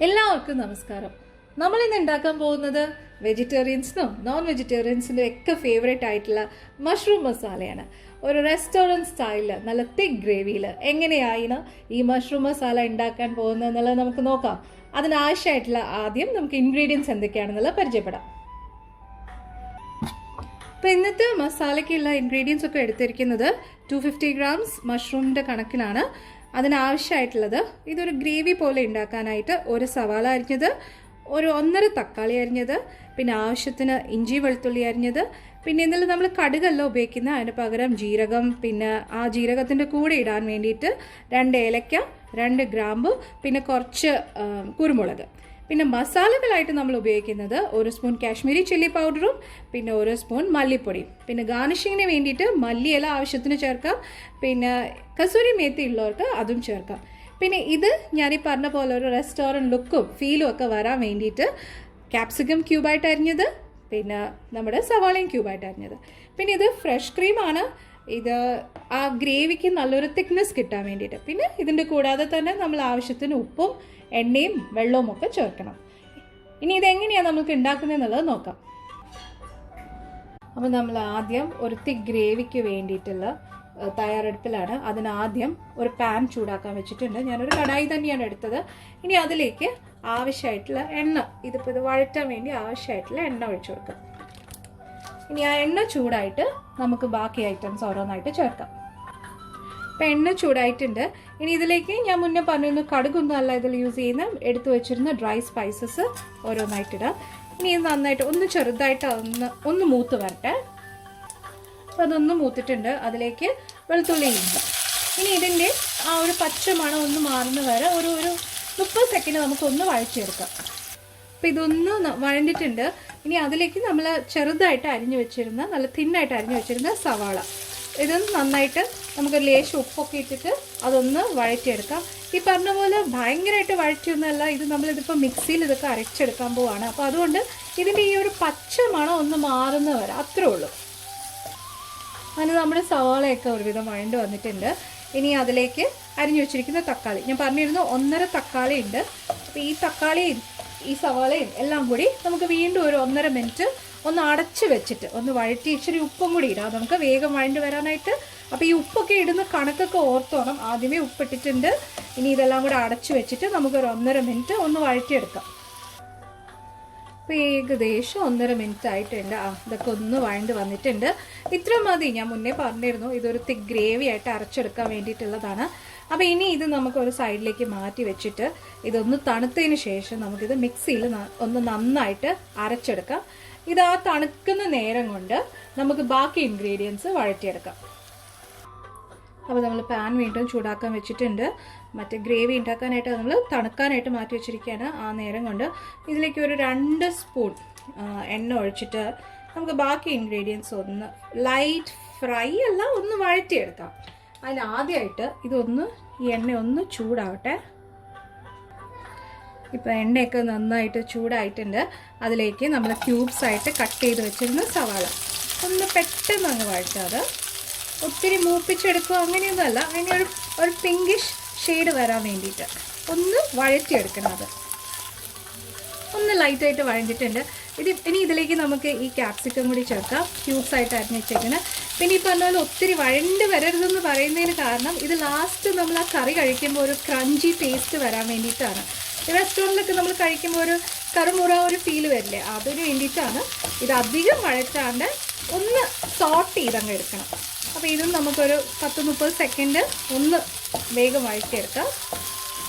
എല്ലാവർക്കും നമസ്കാരം. നമ്മൾ ഇന്ന് ഉണ്ടാക്കാൻ പോകുന്നത് വെജിറ്റേറിയൻസിനും നോൺ വെജിറ്റേറിയൻസിനും ഒക്കെ ഫേവറേറ്റ് ആയിട്ടുള്ള മഷ്റൂം മസാലയാണ്. ഒരു റെസ്റ്റോറൻറ്റ് സ്റ്റൈലിൽ നല്ല തിക്ക് ഗ്രേവിയിൽ എങ്ങനെയാണ് ഈ മഷ്റൂം മസാല ഉണ്ടാക്കാൻ പോകുന്നത് എന്നുള്ളത് നമുക്ക് നോക്കാം. അതിനാവശ്യമായിട്ടുള്ള ആദ്യം നമുക്ക് ഇൻഗ്രീഡിയൻസ് എന്തൊക്കെയാണെന്നുള്ളത് പരിചയപ്പെടാം. അപ്പോൾ ഇന്നത്തെ മസാലയ്ക്കുള്ള ഇൻഗ്രീഡിയൻസ് ഒക്കെ എടുത്തിരിക്കുന്നത് 250 ഗ്രാംസ് മഷ്റൂമിൻ്റെ കണക്കിലാണ്. അതിനാവശ്യമായിട്ടുള്ളത് ഇതൊരു ഗ്രേവി പോലെ ഉണ്ടാക്കാനായിട്ട് ഒരു സവാള അരിഞ്ഞത്, ഒരു 1.5 തക്കാളി അരിഞ്ഞത്, പിന്നെ ആവശ്യത്തിന് ഇഞ്ചി വെളുത്തുള്ളി അരിഞ്ഞത്, പിന്നെ ഇതിൽ നമ്മൾ കടുകല്ല ഉപയോഗിക്കുന്ന, അതിന് പകരം ജീരകം, പിന്നെ ആ ജീരകത്തിൻ്റെ കൂടെ ഇടാൻ വേണ്ടിയിട്ട് 2 ഏലക്ക, 2 ഗ്രാമ്പു, പിന്നെ കുറച്ച് കുരുമുളക്. പിന്നെ മസാലകളായിട്ട് നമ്മൾ ഉപയോഗിക്കുന്നത് 1 സ്പൂൺ കാശ്മീരി ചില്ലി പൗഡറും പിന്നെ 1 സ്പൂൺ മല്ലിപ്പൊടിയും. പിന്നെ ഗാർണിഷിങ്ങിന് വേണ്ടിയിട്ട് മല്ലിയില ആവശ്യത്തിന് ചേർക്കാം, പിന്നെ കസൂരി മേത്തി ഉള്ളവർക്ക് അതും ചേർക്കാം. പിന്നെ ഇത് ഞാനീ പറഞ്ഞ പോലെ ഒരു റെസ്റ്റോറൻറ്റ് ലുക്കും ഫീലും ഒക്കെ വരാൻ വേണ്ടിയിട്ട് ക്യാപ്സിക്കം ക്യൂബായിട്ട് അരിഞ്ഞത്, പിന്നെ നമ്മുടെ സവാളയും ക്യൂബായിട്ട് അരിഞ്ഞത്. പിന്നെ ഇത് ഫ്രഷ് ക്രീമാണ്. ഇത് ആ ഗ്രേവിക്ക് നല്ലൊരു തിക്നെസ് കിട്ടാൻ വേണ്ടിയിട്ട്. പിന്നെ ഇതിൻ്റെ കൂടാതെ തന്നെ നമ്മൾ ആവശ്യത്തിന് ഉപ്പും എണ്ണയും വെള്ളവും ഒക്കെ ചേർക്കണം. ഇനി ഇതെങ്ങനെയാണ് നമുക്ക് ഉണ്ടാക്കുന്നതെന്നുള്ളത് നോക്കാം. അപ്പോൾ നമ്മൾ ആദ്യം ഒരു തിക്ക് ഗ്രേവിക്ക് വേണ്ടിയിട്ടുള്ള തയ്യാറെടുപ്പിലാണ്. അതിനാദ്യം ഒരു പാൻ ചൂടാക്കാൻ വെച്ചിട്ടുണ്ട്. ഞാനൊരു കടായി തന്നെയാണ് എടുത്തത്. ഇനി അതിലേക്ക് ആവശ്യമായിട്ടുള്ള എണ്ണ, ഇതിപ്പോൾ ഇത് വഴറ്റാൻ വേണ്ടി ആവശ്യമായിട്ടുള്ള എണ്ണ ഒഴിച്ചു കൊടുക്കാം. ഇനി ആ എണ്ണ ചൂടായിട്ട് നമുക്ക് ബാക്കി ഐറ്റംസ് ഓരോന്നായിട്ട് ചേർക്കാം. ഇപ്പം എണ്ണ ചൂടായിട്ടുണ്ട്. ഇനി ഇതിലേക്ക് ഞാൻ മുന്നേ പറഞ്ഞിരുന്നു കടുകൊന്നും അല്ല ഇതിൽ യൂസ് ചെയ്യുന്ന, എടുത്തു വെച്ചിരുന്ന ഡ്രൈ സ്പൈസസ് ഓരോന്നായിട്ടിടാം. ഇനി ഇത് നന്നായിട്ട് ഒന്ന് ചെറുതായിട്ട് ഒന്ന് മൂത്ത് വരട്ടെ. അപ്പോൾ അതൊന്ന് മൂത്തിട്ടുണ്ട്. അതിലേക്ക് വെളുത്തുള്ളി ഇടാം. ഇനി ഇതിൻ്റെ ആ ഒരു പച്ച മണം ഒന്ന് മാറുന്ന വരെ ഒരു 30 സെക്കൻഡ് നമുക്കൊന്ന് വഴച്ചെടുക്കാം. അപ്പോൾ ഇതൊന്ന് വഴണ്ടിട്ടുണ്ട്. ഇനി അതിലേക്ക് നമ്മൾ ചെറുതായിട്ട് അരിഞ്ഞു വെച്ചിരുന്ന, നല്ല തിന്നായിട്ട് അരിഞ്ഞു വെച്ചിരുന്ന സവാള, ഇതൊന്ന് നന്നായിട്ട് നമുക്ക് ലേശം ഉപ്പൊക്കെ ഇട്ടിട്ട് അതൊന്ന് വഴറ്റിയെടുക്കാം. ഈ പറഞ്ഞ പോലെ ഭയങ്കരമായിട്ട് വഴറ്റിയൊന്നുമല്ല, ഇത് നമ്മളിതിപ്പോൾ മിക്സിയിൽ ഇതൊക്കെ അരച്ചെടുക്കാൻ പോവാണ്. അപ്പോൾ അതുകൊണ്ട് ഇതിൻ്റെ ഈ ഒരു പച്ച മണം ഒന്ന് മാറുന്ന വരെ അത്രേ ഉള്ളൂ. അങ്ങനെ നമ്മുടെ സവാളയൊക്കെ ഒരുവിധം വഴണ്ട് വന്നിട്ടുണ്ട്. ഇനി അതിലേക്ക് അരിഞ്ഞു വെച്ചിരിക്കുന്ന തക്കാളി, ഞാൻ പറഞ്ഞിരുന്നു 1.5 തക്കാളി ഉണ്ട്. അപ്പോൾ ഈ തക്കാളിയും ഈ സവാളയും എല്ലാം കൂടി നമുക്ക് വീണ്ടും ഒരു 1.5 മിനിറ്റ് ഒന്ന് അടച്ച് വെച്ചിട്ട് ഒന്ന് വഴറ്റി ഇച്ചിരി ഉപ്പും കൂടി ഇടാം, നമുക്ക് വേഗം വഴണ്ട് വരാനായിട്ട്. അപ്പോൾ ഈ ഉപ്പൊക്കെ ഇടുന്ന കണക്കൊക്കെ ഓർത്തോണം. ആദ്യമേ ഉപ്പിട്ടിട്ടുണ്ട്. ഇനി ഇതെല്ലാം കൂടെ അടച്ച് വെച്ചിട്ട് നമുക്കൊരു 1.5 മിനിറ്റ് ഒന്ന് വഴറ്റിയെടുക്കാം. അപ്പോൾ ഏകദേശം 1.5 മിനിറ്റ് ആയിട്ടുണ്ട്. ഇതൊക്കെ ഒന്ന് വഴണ്ട് വന്നിട്ടുണ്ട്. ഇത്ര മതി. ഞാൻ മുന്നേ പറഞ്ഞിരുന്നു ഇതൊരു തിക്ക് ഗ്രേവി ആയിട്ട് അരച്ചെടുക്കാൻ വേണ്ടിയിട്ടുള്ളതാണ്. അപ്പോൾ ഇനി ഇത് നമുക്കൊരു സൈഡിലേക്ക് മാറ്റി വെച്ചിട്ട് ഇതൊന്ന് തണുത്തതിന് ശേഷം നമുക്കിത് മിക്സിയിൽ ഒന്ന് നന്നായിട്ട് അരച്ചെടുക്കാം. ഇത് ആ തണുക്കുന്ന നേരം കൊണ്ട് നമുക്ക് ബാക്കി ഇൻഗ്രീഡിയൻസ് വഴറ്റിയെടുക്കാം. അപ്പോൾ നമ്മൾ പാൻ വീണ്ടും ചൂടാക്കാൻ വെച്ചിട്ടുണ്ട്. മറ്റേ ഗ്രേവി ഉണ്ടാക്കാനായിട്ട് നമ്മൾ തണുക്കാനായിട്ട് മാറ്റി വെച്ചിരിക്കുകയാണ്. ആ നേരം കൊണ്ട് ഇതിലേക്ക് ഒരു 2 സ്പൂൺ എണ്ണ ഒഴിച്ചിട്ട് നമുക്ക് ബാക്കി ഇൻഗ്രീഡിയൻസ് ഒന്ന് ലൈറ്റ് ഫ്രൈ അല്ല, ഒന്ന് വഴറ്റിയെടുക്കാം. അതിനാദ്യമായിട്ട് ഇതൊന്ന് ഈ എണ്ണ ഒന്ന് ചൂടാവട്ടെ. ഇപ്പോൾ എണ്ണയൊക്കെ നന്നായിട്ട് ചൂടായിട്ടുണ്ട്. അതിലേക്ക് നമ്മൾ ക്യൂബ്സ് ആയിട്ട് കട്ട് ചെയ്ത് വെച്ചിരുന്ന സവാള ഒന്ന് പെട്ടെന്ന് അങ്ങ് വഴറ്റാതെ, ഒത്തിരി മൂപ്പിച്ചെടുക്കുക അങ്ങനെയൊന്നുമല്ല, അതിന് ഒരു പിങ്കിഷ് ഷെയ്ഡ് വരാൻ വേണ്ടിയിട്ട് ഒന്ന് വഴറ്റിയെടുക്കണം. അത് ഒന്ന് ലൈറ്റായിട്ട് വഴഞ്ഞിട്ടുണ്ട്. ഇനി ഇതിലേക്ക് നമുക്ക് ഈ ക്യാപ്സിക്കം കൂടി ചേർക്കാം, ക്യൂബ്സ് ആയിട്ട് അരിഞ്ഞ് വെച്ചേക്കുന്നത്. പിന്നെ ഈ പറഞ്ഞ പോലെ ഒത്തിരി വഴണ്ട് വരരുതെന്ന് പറയുന്നതിന് കാരണം ഇത് ലാസ്റ്റ് നമ്മൾ ആ കറി കഴിക്കുമ്പോൾ ഒരു ക്രഞ്ചി ടേസ്റ്റ് വരാൻ വേണ്ടിയിട്ടാണ്. റെസ്റ്റോറൻറ്റിലൊക്കെ നമ്മൾ കഴിക്കുമ്പോൾ ഒരു കറുമുറ ഒരു ഫീൽ വരില്ലേ, അതിന് വേണ്ടിയിട്ടാണ്. ഇത് അധികം വഴറ്റാണ്ട് ഒന്ന് സോട്ട് ചെയ്തങ്ങ് എടുക്കണം. അപ്പോൾ ഇതും നമുക്കൊരു 10-30 സെക്കൻഡ് ഒന്ന് വേഗം വഴറ്റിയെടുക്കാം.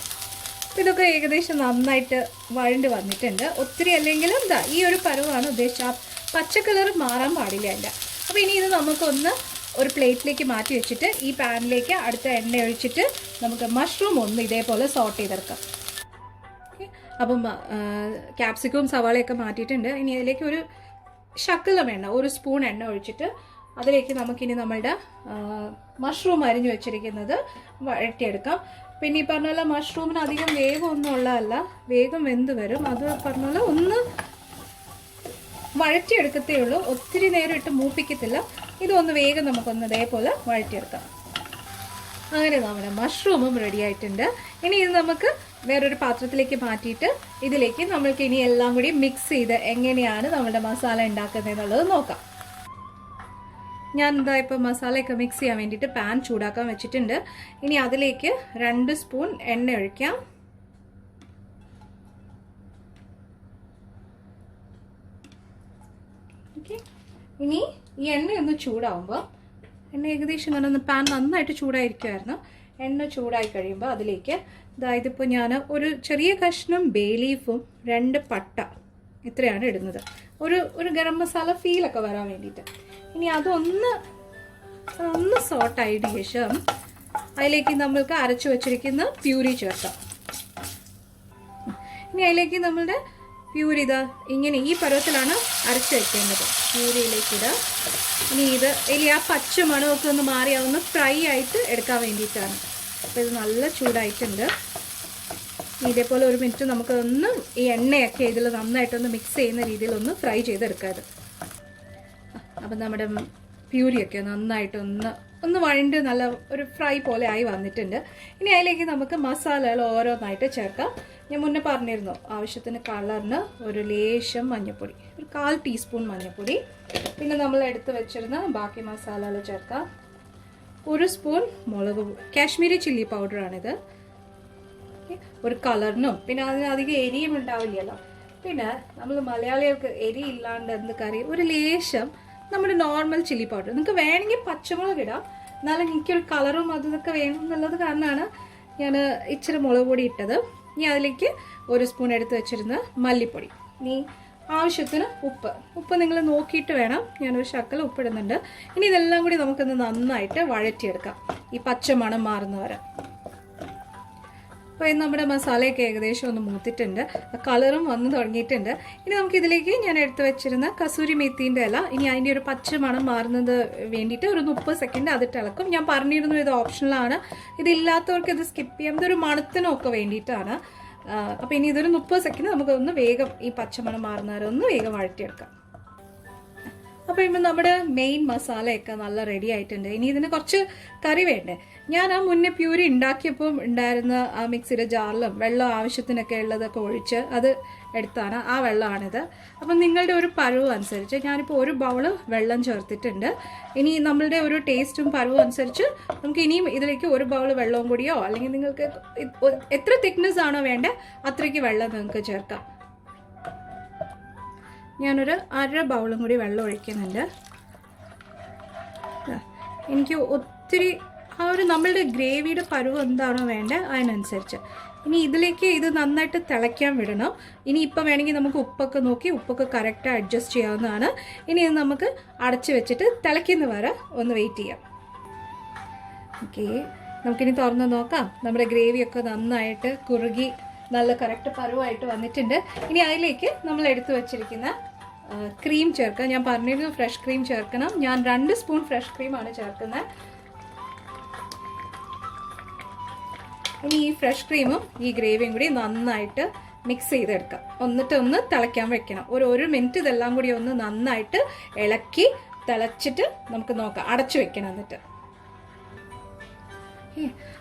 ഇതൊക്കെ ഏകദേശം നന്നായിട്ട് വഴണ്ട് വന്നിട്ടുണ്ട്. ഒത്തിരി അല്ലെങ്കിലും എന്താ ഈ ഒരു പരുവാണ് ഉദ്ദേശിച്ചത്. ആ പച്ച കളർ മാറാൻ പാടില്ല അല്ല. അപ്പോൾ ഇനി ഇത് നമുക്കൊന്ന് ഒരു പ്ലേറ്റിലേക്ക് മാറ്റി വെച്ചിട്ട് ഈ പാനിലേക്ക് അടുത്ത എണ്ണ ഒഴിച്ചിട്ട് നമുക്ക് മഷ്റൂം ഒന്ന് ഇതേപോലെ സോട്ട് ചെയ്തെടുക്കാം. അപ്പം ക്യാപ്സിക്കവും സവാളയൊക്കെ മാറ്റിയിട്ടുണ്ട്. ഇനി അതിലേക്ക് ഒരു ശകലം എണ്ണ, 1 സ്പൂൺ എണ്ണ ഒഴിച്ചിട്ട് അതിലേക്ക് നമുക്കിനി നമ്മളുടെ മഷ്റൂം അരിഞ്ഞു വെച്ചിരിക്കുന്നത് വഴറ്റിയെടുക്കാം. പിന്നെ ഈ പറഞ്ഞ പോലെ മഷ്റൂമിന് അധികം വേഗമൊന്നും ഉള്ളതല്ല, വേഗം വെന്ത് വരും. അത് പറഞ്ഞ പോലെ ഒന്ന് വഴറ്റിയെടുക്കത്തേ ഉള്ളൂ, ഒത്തിരി നേരം ഇട്ട് മൂപ്പിക്കത്തില്ല. ഇതൊന്ന് വേഗം നമുക്കൊന്ന് ഇതേപോലെ വഴറ്റിയെടുക്കാം. അങ്ങനെ നമ്മുടെ മഷ്റൂമും റെഡി ആയിട്ടുണ്ട്. ഇനി ഇത് നമുക്ക് വേറൊരു പാത്രത്തിലേക്ക് മാറ്റിയിട്ട് ഇതിലേക്ക് നമ്മൾക്ക് ഇനി എല്ലാം കൂടി മിക്സ് ചെയ്ത് എങ്ങനെയാണ് നമ്മുടെ മസാല ഉണ്ടാക്കുന്നത് എന്നുള്ളത് നോക്കാം. ഞാൻ എന്താ ഇപ്പോൾ മസാലയൊക്കെ മിക്സ് ചെയ്യാൻ വേണ്ടിയിട്ട് പാൻ ചൂടാക്കാൻ വെച്ചിട്ടുണ്ട്. ഇനി അതിലേക്ക് 2 സ്പൂൺ എണ്ണ ഒഴിക്കാം. ഓക്കെ, ഇനി ഈ എണ്ണ ഒന്ന് ചൂടാവുമ്പോൾ, എണ്ണ ഏകദേശം ഒന്ന് പാൻ നന്നായിട്ട് ചൂടായിരിക്കുമായിരുന്നു. എണ്ണ ചൂടായി കഴിയുമ്പോൾ അതിലേക്ക് അതായത് ഇപ്പോൾ ഞാൻ ഒരു ചെറിയ കഷ്ണം ബേ ലീഫും 2 പട്ട ഇത്രയാണ് ഇടുന്നത്, ഒരു ഗരം മസാല ഫീലൊക്കെ വരാൻ വേണ്ടിയിട്ട്. ഇനി അതൊന്ന് സോട്ടായതിനു ശേഷം അതിലേക്ക് നമ്മൾക്ക് അരച്ചു വച്ചിരിക്കുന്ന പ്യൂരി ചേർക്കാം. ഇനി അതിലേക്ക് നമ്മളുടെ പ്യൂരി ഇതാ ഇങ്ങനെ ഈ പരുവത്തിലാണ് അരച്ച് വെക്കേണ്ടത്. പ്യൂരിയിലേക്ക് ഇടുക. ഇനി ഇതിൽ ആ പച്ച മണമൊക്കെ ഒന്ന് മാറി അതൊന്ന് ഫ്രൈ ആയിട്ട് എടുക്കാൻ വേണ്ടിയിട്ടാണ്. അപ്പോൾ ഇത് നല്ല ചൂടായിട്ടുണ്ട്. ഇതേപോലെ 1 മിനിറ്റ് നമുക്കൊന്ന് ഈ എണ്ണയൊക്കെ ഇതിൽ നന്നായിട്ടൊന്ന് മിക്സ് ചെയ്യുന്ന രീതിയിൽ ഒന്ന് ഫ്രൈ ചെയ്തെടുക്കാം. അപ്പം നമ്മുടെ പ്യൂരിയൊക്കെ നന്നായിട്ടൊന്ന് വഴണ്ട് നല്ല ഒരു ഫ്രൈ പോലെ ആയി വന്നിട്ടുണ്ട്. ഇനി അതിലേക്ക് നമുക്ക് മസാലകൾ ഓരോന്നായിട്ട് ചേർക്കാം. ഞാൻ മുന്നേ പറഞ്ഞിരുന്നു, ആവശ്യത്തിന് കളറിന് ഒരു ലേശം മഞ്ഞൾപ്പൊടി, ഒരു 1/4 ടീസ്പൂൺ മഞ്ഞൾപ്പൊടി. പിന്നെ നമ്മൾ എടുത്ത് വെച്ചിരുന്ന ബാക്കി മസാലകൾ ചേർക്കാം. 1 സ്പൂൺ മുളക്, കാശ്മീരി ചില്ലി പൗഡറാണിത്, ഒരു കളറിനും. പിന്നെ അതിന് അധികം എരിയും ഉണ്ടാവില്ലല്ലോ. പിന്നെ നമ്മൾ മലയാളികൾക്ക് എരി ഇല്ലാണ്ട് എന്ത് കറി, ഒരു ലേശം നമ്മുടെ നോർമൽ ചില്ലി പൗഡർ. നിങ്ങൾക്ക് വേണമെങ്കിൽ പച്ചമുളക് ഇടാം, എന്നാലും എനിക്കൊരു കളറും അതൊക്കെ വേണം എന്നുള്ളത് കാരണമാണ് ഞാൻ ഇച്ചിരി മുളക് പൊടി ഇട്ടത്. ഇനി അതിലേക്ക് 1 സ്പൂൺ എടുത്ത് വെച്ചിരുന്ന മല്ലിപ്പൊടി. ഇനി ആവശ്യത്തിന് ഉപ്പ് നിങ്ങൾ നോക്കിയിട്ട് വേണം, ഞാനൊരു ശകലം ഉപ്പിടുന്നുണ്ട്. ഇനി ഇതെല്ലാം കൂടി നമുക്കൊന്ന് നന്നായിട്ട് വഴറ്റിയെടുക്കാം, ഈ പച്ചമണം മാറുന്നവരെ. അപ്പോൾ നമ്മുടെ മസാലയൊക്കെ ഏകദേശം ഒന്ന് മൂത്തിട്ടുണ്ട്, കളറും വന്ന് തുടങ്ങിയിട്ടുണ്ട്. ഇനി നമുക്കിതിലേക്ക് ഞാൻ എടുത്ത് വെച്ചിരുന്ന കസൂരി മേത്തീൻ്റെ ഇല, ഇനി അതിൻ്റെ ഒരു പച്ച മണം മാറുന്നത് വേണ്ടിയിട്ട് ഒരു 30 സെക്കൻഡ് അതിട്ട് ഇളക്കും. ഞാൻ പറഞ്ഞിരുന്നു ഇത് ഓപ്ഷണലാണ്, ഇതില്ലാത്തവർക്ക് ഇത് സ്കിപ്പ് ചെയ്യാം, ഇതൊരു മണത്തിനൊക്കെ വേണ്ടിയിട്ടാണ്. അപ്പോൾ ഇനി ഇതൊരു 30 സെക്കൻഡ് നമുക്കൊന്ന് വേഗം ഈ പച്ചമണം മാറുന്നവരെ ഒന്ന് വേഗം വഴറ്റിയെടുക്കാം. അപ്പോൾ ഇപ്പം നമ്മുടെ മെയിൻ മസാലയൊക്കെ നല്ല റെഡി ആയിട്ടുണ്ട്. ഇനി ഇതിന് കുറച്ച് കറി വേണ്ടേ. ഞാൻ ആ മുന്നേ പ്യൂരി ഉണ്ടാക്കിയപ്പോൾ ഉണ്ടായിരുന്ന ആ മിക്സിയുടെ ജാറിലും വെള്ളം ആവശ്യത്തിനൊക്കെ ഉള്ളതൊക്കെ ഒഴിച്ച് അത് എടുത്താണ്, ആ വെള്ളമാണിത്. അപ്പം നിങ്ങളുടെ ഒരു പരുവ് അനുസരിച്ച് ഞാനിപ്പോൾ 1 ബൗള് വെള്ളം ചേർത്തിട്ടുണ്ട്. ഇനി നമ്മളുടെ ഒരു ടേസ്റ്റും പരുവും അനുസരിച്ച് നമുക്ക് ഇനിയും ഇതിലേക്ക് 1 ബൗള് വെള്ളവും കൂടിയോ, അല്ലെങ്കിൽ നിങ്ങൾക്ക് എത്ര തിക്നെസ് ആണോ വേണ്ടത് അത്രയ്ക്ക് വെള്ളം നിങ്ങൾക്ക് ചേർക്കാം. ഞാനൊരു 1/2 ബൗളും കൂടി വെള്ളം ഒഴിക്കുന്നുണ്ട്. എനിക്ക് ഒത്തിരി ആ ഒരു നമ്മളുടെ ഗ്രേവിയുടെ പരുവ് എന്താണോ വേണ്ടത് അതിനനുസരിച്ച്. ഇനി ഇതിലേക്ക് ഇത് നന്നായിട്ട് തിളയ്ക്കാൻ വിടണം. ഇനി ഇപ്പം വേണമെങ്കിൽ നമുക്ക് ഉപ്പൊക്കെ നോക്കി ഉപ്പൊക്കെ കറക്റ്റ് അഡ്ജസ്റ്റ് ചെയ്യാവുന്നതാണ്. ഇനി ഇത് നമുക്ക് അടച്ച് വെച്ചിട്ട് തിളയ്ക്കുന്ന വരെ ഒന്ന് വെയിറ്റ് ചെയ്യാം. ഓക്കെ, നമുക്കിനി തുറന്ന് നോക്കാം. നമ്മുടെ ഗ്രേവിയൊക്കെ നന്നായിട്ട് കുറുകി നല്ല കറക്റ്റ് പരുവായിട്ട് വന്നിട്ടുണ്ട്. ഇനി അതിലേക്ക് നമ്മൾ എടുത്തു വച്ചിരിക്കുന്ന ക്രീം ചേർക്കാം. ഞാൻ പറഞ്ഞിരുന്നു ഫ്രഷ് ക്രീം ചേർക്കണം. ഞാൻ 2 സ്പൂൺ ഫ്രഷ് ക്രീമാണ് ചേർക്കുന്നത്. ഇനി ഈ ഫ്രഷ് ക്രീമും ഈ ഗ്രേവിയും കൂടി നന്നായിട്ട് മിക്സ് ചെയ്തെടുക്കാം. ഒന്ന് തിളയ്ക്കാൻ വെക്കണം. ഒരു 1 മിനിറ്റ് ഇതെല്ലാം കൂടി ഒന്ന് നന്നായിട്ട് ഇളക്കി തിളച്ചിട്ട് നമുക്ക് നോക്കാം. അടച്ചു വെക്കണം. എന്നിട്ട്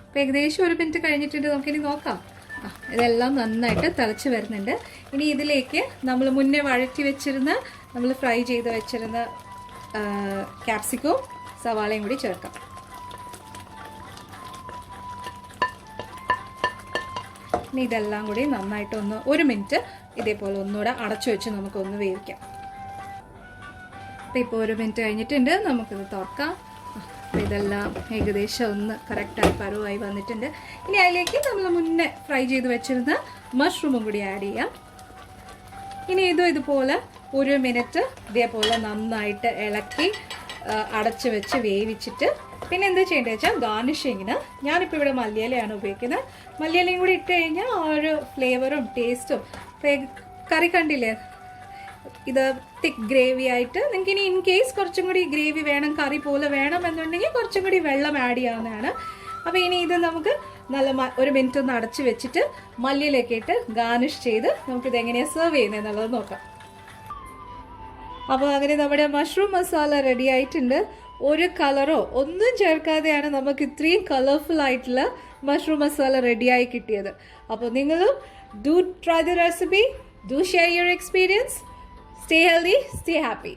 അപ്പോൾ ഏകദേശം 1 മിനിറ്റ് കഴിഞ്ഞിട്ടുണ്ട്. നമുക്കിനി നോക്കാം. ഇതെല്ലാം നന്നായിട്ട് തിളച്ച് വരുന്നുണ്ട്. ഇനി ഇതിലേക്ക് നമ്മൾ മുന്നേ വഴറ്റി വെച്ചിരുന്ന, നമ്മൾ ഫ്രൈ ചെയ്ത് വെച്ചിരുന്ന ക്യാപ്സിക്കവും സവാളയും കൂടി ചേർക്കാം. ഇനി ഇതെല്ലാം കൂടി നന്നായിട്ട് 1 മിനിറ്റ് ഇതേപോലെ ഒന്നുകൂടെ അടച്ചു വെച്ച് നമുക്കൊന്ന് വേവിക്കാം. അപ്പോൾ ഇപ്പോൾ 1 മിനിറ്റ് കഴിഞ്ഞിട്ടുണ്ട്. നമുക്കിത് തുറക്കാം. അപ്പോൾ ഇതെല്ലാം ഏകദേശം ഒന്ന് കറക്റ്റായി പരുവായി വന്നിട്ടുണ്ട്. ഇനി അതിലേക്ക് നമ്മൾ മുന്നേ ഫ്രൈ ചെയ്ത് വെച്ചിരുന്ന മഷ്റൂമും കൂടി ആഡ് ചെയ്യാം. ഇനി ഇതുപോലെ 1 മിനിറ്റ് ഇതേപോലെ നന്നായിട്ട് ഇളക്കി അടച്ചു വെച്ച് വേവിച്ചിട്ട് പിന്നെ എന്താ ചെയ്യേണ്ടത് വെച്ചാൽ ഗാർണിഷിങ്ങിന് ഞാനിപ്പോൾ ഇവിടെ മല്ലിയിലയാണ് ഉപയോഗിക്കുന്നത്. മല്ലിയിലയും കൂടി ഇട്ട് കഴിഞ്ഞാൽ ആ ഒരു ഫ്ലേവറും ടേസ്റ്റും. കറി കണ്ടില്ലേ, ഇത് തിക്ക് ഗ്രേവി ആയിട്ട് നിങ്ങൾക്ക് ഇനി ഇൻ കേസ് കുറച്ചും കൂടി ഗ്രേവി വേണം, കറി പോലെ വേണം എന്നുണ്ടെങ്കിൽ കുറച്ചും കൂടി വെള്ളം ആഡ് ചെയ്യാവുന്നതാണ്. അപ്പോൾ ഇനി ഇത് നമുക്ക് നല്ല 1 മിനിറ്റ് ഒന്ന് അടച്ച് വെച്ചിട്ട് മല്ലിയിലൊക്കെ ഇട്ട് ഗാർണിഷ് ചെയ്ത് നമുക്കിത് എങ്ങനെയാണ് സെർവ് ചെയ്യുന്നത് എന്നുള്ളത് നോക്കാം. അപ്പോൾ അങ്ങനെ നമ്മുടെ മഷ്റൂം മസാല റെഡി ആയിട്ടുണ്ട്. ഒരു കളറോ ഒന്നും ചേർക്കാതെയാണ് നമുക്ക് ഇത്രയും കളർഫുൾ ആയിട്ടുള്ള മഷ്റൂം മസാല റെഡിയായി കിട്ടിയത്. അപ്പോൾ നിങ്ങളും do try the recipe, do share your experience. Stay healthy, stay happy.